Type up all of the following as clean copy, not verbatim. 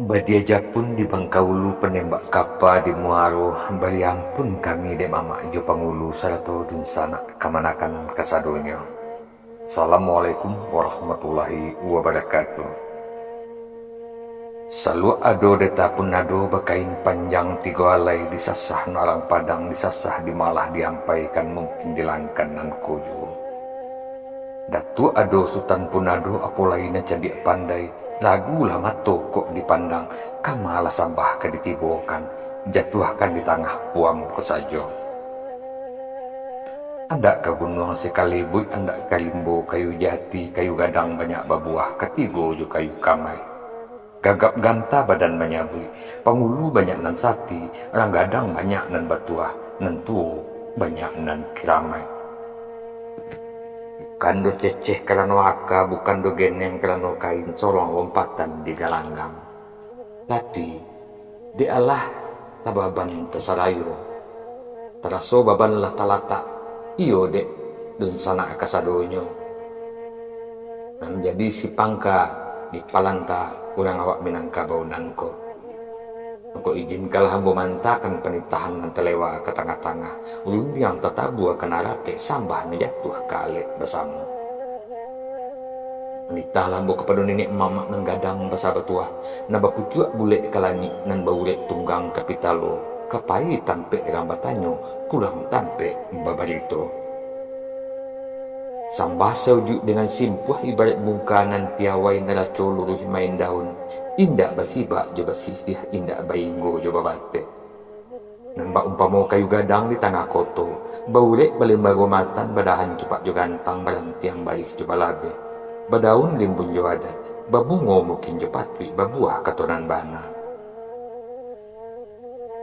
Badiaja pun di Bangkaulu penembak kapa di Muaro baliang pun kami de mama jo pangulu sarato dun sana kamanakan kasadonyo. Assalamualaikum warahmatullahi wabarakatuh. Salu ado deta pun ado bakain panjang tiga alai disasah narang padang disasah di malah diampaikan mungkin dilangkan nan kojo. Datu ado sultan pun ado apolaina candik pandai lagu lama tokok dipandang kamala sambah ke ditibokan jatuhkan di tengah puang kesajo. Anda ke gunung sekalibu anda kalimbo kayu jati kayu gadang banyak babuah ketigo jo kayu kamai. Gagap ganta badan menyabui pangulu banyak nan sati orang gadang banyak nan batuah nentu banyak nan kiramai. Bukan do ceceh karena waka, bukan do geneng karena kain sorong lompatan di galanggang. Tapi di Allah tababan tasarayo, taraso baban lah talata, iyo dek dun sana kasadonyo. Nang jadi si pangka di palanta urang awak minangka baunanko. Engkau izinkanlah hambo mantakan penitahan nan telewa ke tengah-tengah. Ulun yang tetabu akan arape sambah menjatuh kale bersama. Menitah lambo kepada nenek mama nang gadang basa betua. Naba pucuak bule kalani nan baulek tunggang kapitalo. Kapai tampe rambatanyo pulang tampe babarito. Sambah saujuk dengan simpuh ibarat bungkanan piawai naraco luruh main daun. Indak basibak jo basisih indak bainggo jo babate. Nambak umpamo kayu gadang di tengah koto. Baulek balembago matan badahan cepat jo gantang barantiang baik jo balabe. Badaun limbun jo adat. Babungo mungkin jo patui babuah katonan bana.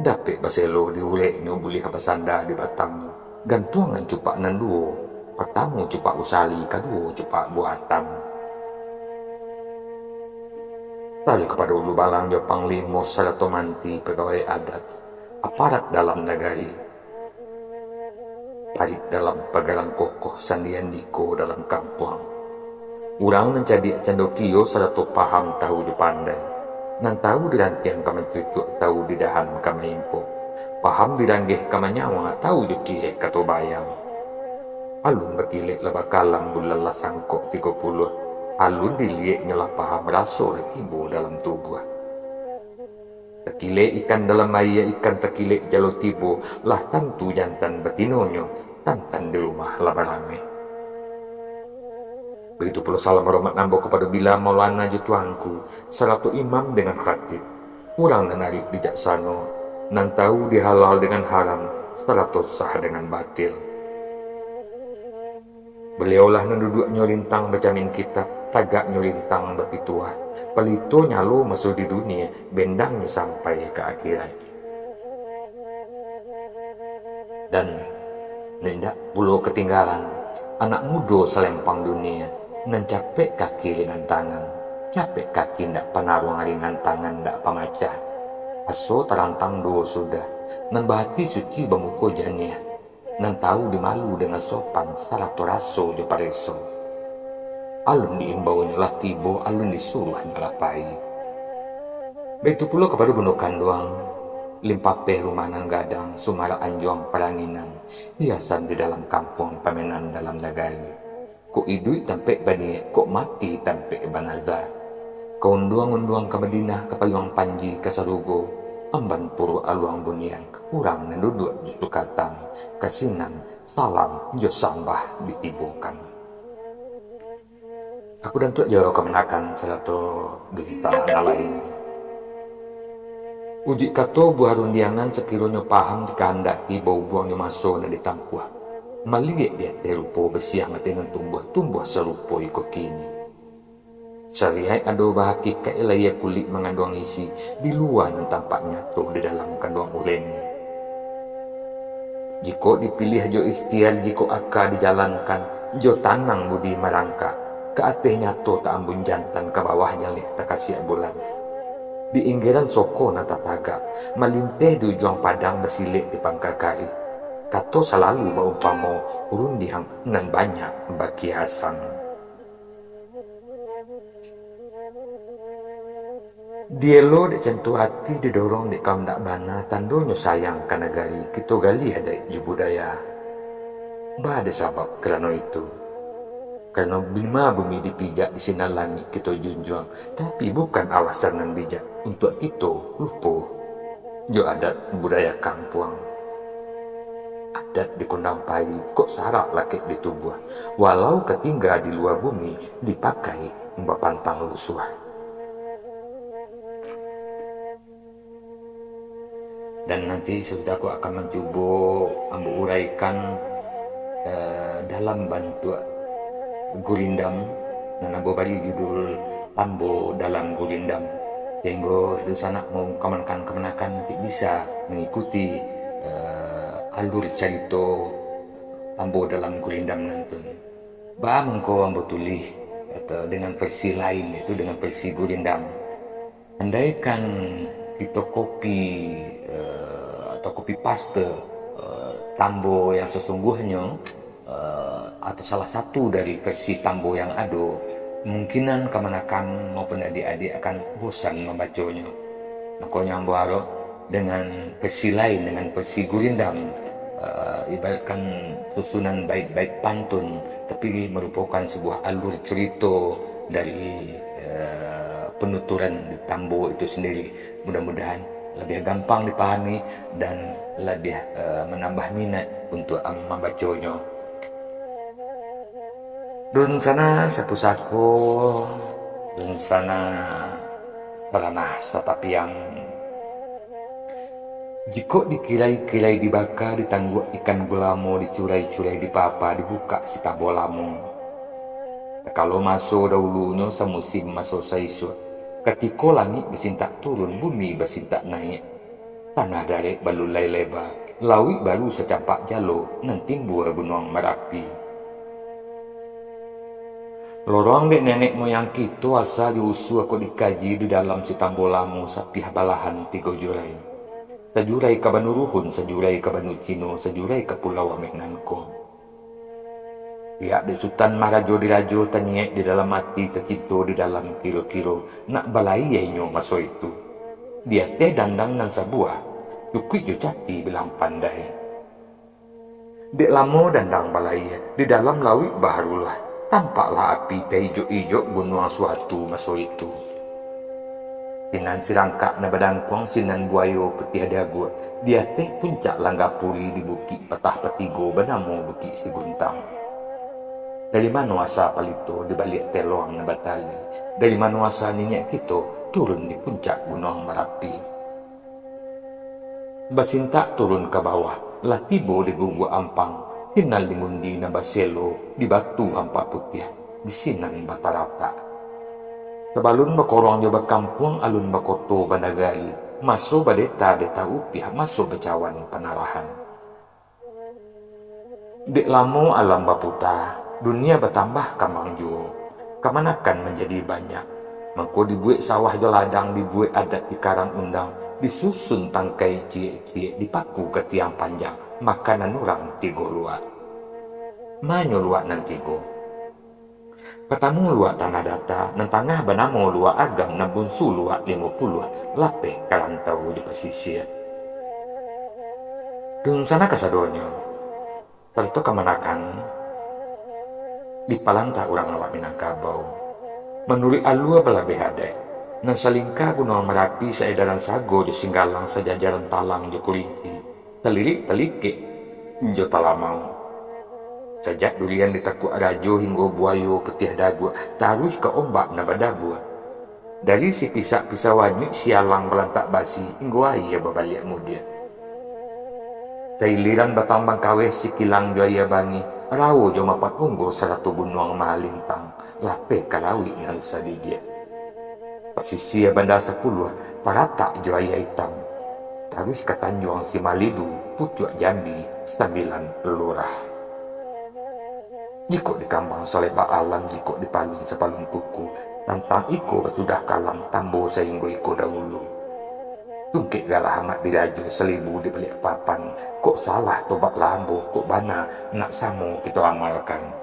Dapet baselo diulek nyo buli kapasanda di batang. Gantuangan cupak nan duo. Pertama cepat usali, kedua cepat buatan. Tali kepada ulu balang jo panglimo sarato manti pegawai adat, aparat dalam negari. Parit dalam pegalang kokoh sandian diko dalam kampung. Urang menjadi candokio sarato paham tahu jo pandai. Nan tahu dirantiang kamantucuk tahu didahan kamaimpo. Paham diranggeh kamanyawa tahu jo kihe kato bayang. Alun berkilik laba kalam bulala sangkok 30. Alun diliek nyala paham raso tibo dalam tubuh. Terkilik ikan dalam air ikan terkilik jalo tibo lah tentu jantan betinonyo tantan di rumah laba rame. Begitu pula salam hormat nambo kepada bila maulana jutuanku seratu imam dengan khatib. Urang nan arif bijaksano nan tahu dihalal dengan haram seratu sah dengan batil. Beliaulah nenduduk nyolintang berjamin kitab, tagak nyolintang berpituah. Pelito nyalo masuk di dunia, bendangnya sampai ke akhirat. Dan nendak pulau ketinggalan, anak muda selempang dunia, nan capek kaki dengan tangan. Capek kaki ndak penaruh ringan tangan ndak pamacah. Aso terantang do sudah, nan bahati suci bamuko jania. Nan tahu dimalu dengan sopan sarato raso jo pareso. Alun diimbau nyalah tibo, alun disuruh nyalah pai. Begitu pula kepada bunukan doang, limpapeh rumah nan gadang, sumara anjuang peranginan, hiasan di dalam kampung pamenan dalam negari. Kok idui tampe bani, kok mati tampe banaza. Kaunduang-unduang ke Madinah, ke payung panji, ke Sarugo, amban puru aluang bunian, urang nenduduk justru katang, kasinan, salam, jo sambah ditibukan. Aku dan tuak jauh kemenakan satu derita lain. Uji kato buah rundiangan sekirunya paham dikehendaki bau buangnya masuk dan ditampuh. Malirik dia terupo besiang dengan tumbuh serupo iko kini. Syariat ado bahaki kailaya kulit mengandung isi di luar yang tampak nyata di dalam kandung ulen. Jika dipilih jo ikhtiar, jika aka dijalankan, jo tanang budi merangkak, ke ateh nyato tak ambun jantan ke bawahnya leh tak kasih bulan. Di inggiran soko nata taga, malinteh di ujung padang bersilik di pangkal kari. Kato selalu baumpamo urun dihang nan banyak baki hasan. Dielo dek cantu hati didorong dek kaum dak bana tandonyo sayang ka negari kita gali ada ju budaya. Ba ada sabab kerana itu. Karena bima bumi dipijak di sinar langit kita junjung, tapi bukan alasan yang bijak untuk kita lupa jo adat budaya kampung. Adat di kondang pai kok sarak laki di tubuh, walau ketinggal di luar bumi dipakai mbapantang lusuh. Dan nanti sudah aku akan mencoba ambil uraikan dalam bantu gurindam dan ambil bagi judul Tambo dalam Gurindam, sehingga di sana mau kemenakan nanti bisa mengikuti alur cerita Tambo dalam Gurindam nanti. Bah mengko ambil tulis atau dengan versi lain, itu dengan versi Gurindam. Andaikan kita kopi atau kopi paste Tambo yang sesungguhnya atau salah satu dari versi Tambo yang ada, kemungkinan kemenakan maupun adik-adik akan bosan membacanya. Makanya ambo dengan versi lain, dengan versi Gurindam, ibaratkan susunan bait-bait pantun, tapi merupakan sebuah alur cerita dari penuturan di Tambo itu sendiri. Mudah-mudahan lebih gampang dipahami dan lebih menambah minat untuk membacanya. Dun sana sapu-saku, dun sana peranah tetapi yang jika dikirai-kirai dibakar, ditangguk ikan gulamo, dicurai-curai di papa, dibuka si tabolamo. Kalau masuk dahulunya semusim masuk saisu, ketika langit bersintak turun, bumi bersintak naik, tanah darek balulai lebar, laut baru secampak jalo, nanti buah gunung Merapi. Lorong dek nenek moyang kita asal diusu aku dikaji di dalam si tambolamu sapih balahan 3 jurai. Sejurai ke Banuruhun, sejurai ke Banu Cino, sejurai ke Pulau Amenanko. Pihak di Sultan Maharajo Dirajo tanyek di dalam hati tercinta di dalam kilo-kilo nak balai yainyo maso itu. Dia teh dandang nan sabuah, cukui jo cati bilang pandai. Dek lamo dandang balai di dalam lawik baharulah. Tampaklah api teh ijo-ijo gunung suatu maso itu. Sinan sirangkak na badangkuang sinan buayo petih dagu. Dia teh puncak langga puli di bukit petah petigo banamu bukit si guntang. Dari mana asa palito di balik telong na batali. Dari mana asa ninyak kita turun di puncak gunung Merapi. Basinta turun ke bawah, lah tibo di gunggu ampang. Sinal di mundi na baselo, di batu hampa putih, di sinan batarata. Sebalun bakorong jo bakampung, alun bakoto banagari, maso badeta deta upiah, maso bacawan panarahan. Dek lamo alam baputa, dunia bertambah kamang jo, kemanakan menjadi banyak. Mengko dibuat sawah jo ladang, dibuat adat di karang undang, disusun tangkai cie-cie, dipaku ke tiang panjang, makanan orang tigo luak. Manyo luak nan tigo. Pertama luak tanah data, nan tangah banamo luak agam, nan bunsu luak 50, lapeh kalantau di pesisir. Dun sana kasadonyo, tentu kemanakan, di palanta orang lawak Minangkabau. Menurut alua belabeh adek, nan salingka gunung Merapi seedaran sago jo singgalang sejajaran talang jo kulinci, telirik telikik jo talamau. Sejak durian ditakuk rajo hingga buayo petih dagu, taruh ke ombak na badabu. Dari si pisak-pisak wanyuk sialang belantak basi, hingga ayah babalik mudia. Sailiran batambang kaweh si kilang jo ayah bangi, rawo jo mapat unggo 100 gunung mahalintang, lape kalawi nan sadidia. Pesisir bandar 10, paratak jo ayah hitam. Taruh ke Tanjung si Malidu, pucuk Jambi, 9 lurah. Jikok di kambang solebak alam, jikok di palung sepalung kuku, tantang iko sudah kalam Tambo sehingga iko dahulu. Tungkik galah amat diraju 1000 di balik papan, kok salah tobak lambo, kok bana nak samo kita amalkan.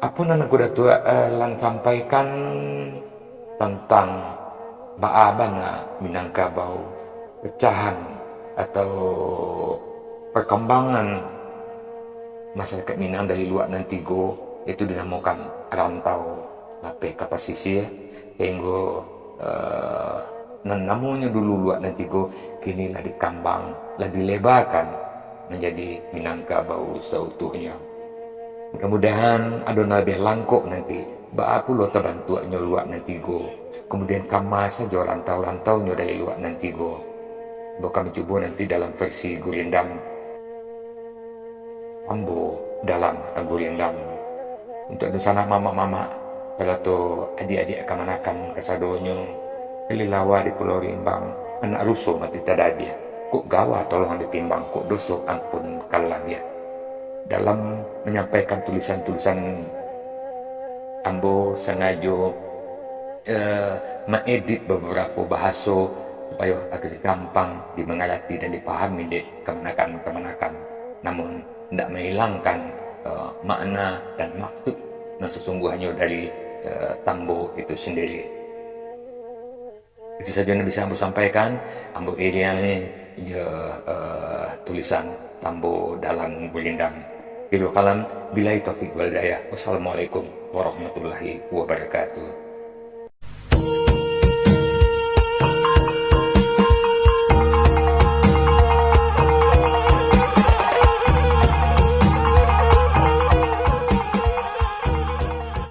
Apa nan aku dah tua lang sampaikan tentang baabana Minangkabau, pecahan atau perkembangan masyarakat Minang dari luar Nantigo itu dinamakan rantau sampai ke pesisir hingga namanya dulu luar Nantigo kini lah dikembang, lah dilebarkan menjadi Minangkabau seutuhnya. Mudah-mudahan adona lebih langkok nanti aku lo terbantuannya luar Nantigo, kemudian kamas saja rantau-rantaunya dari luar Nantigo. Kami coba nanti dalam versi Gurindam Ambo dalam Gurindam untuk di sana mama-mama kalau tu adik-adik akan kesadonyo kelilawa di Pulau Rimbang anak rusuh mati tadabia kok gawah tolong ditimbang kok dosok ampun kalang ya. Dalam menyampaikan tulisan-tulisan Ambo sengaja mengedit beberapa bahasa supaya agar gampang dimengerti dan dipahami deh kemenakan-kemenakan, namun tidak menghilangkan makna dan maksud yang sesungguhnya dari Tambo itu sendiri. Itu saja yang bisa Ambo sampaikan. Ambo ini tulisan Tambo dalam Gurindam. Bila kalam, bilai taufik wal hidayah. Wassalamualaikum warahmatullahi wabarakatuh.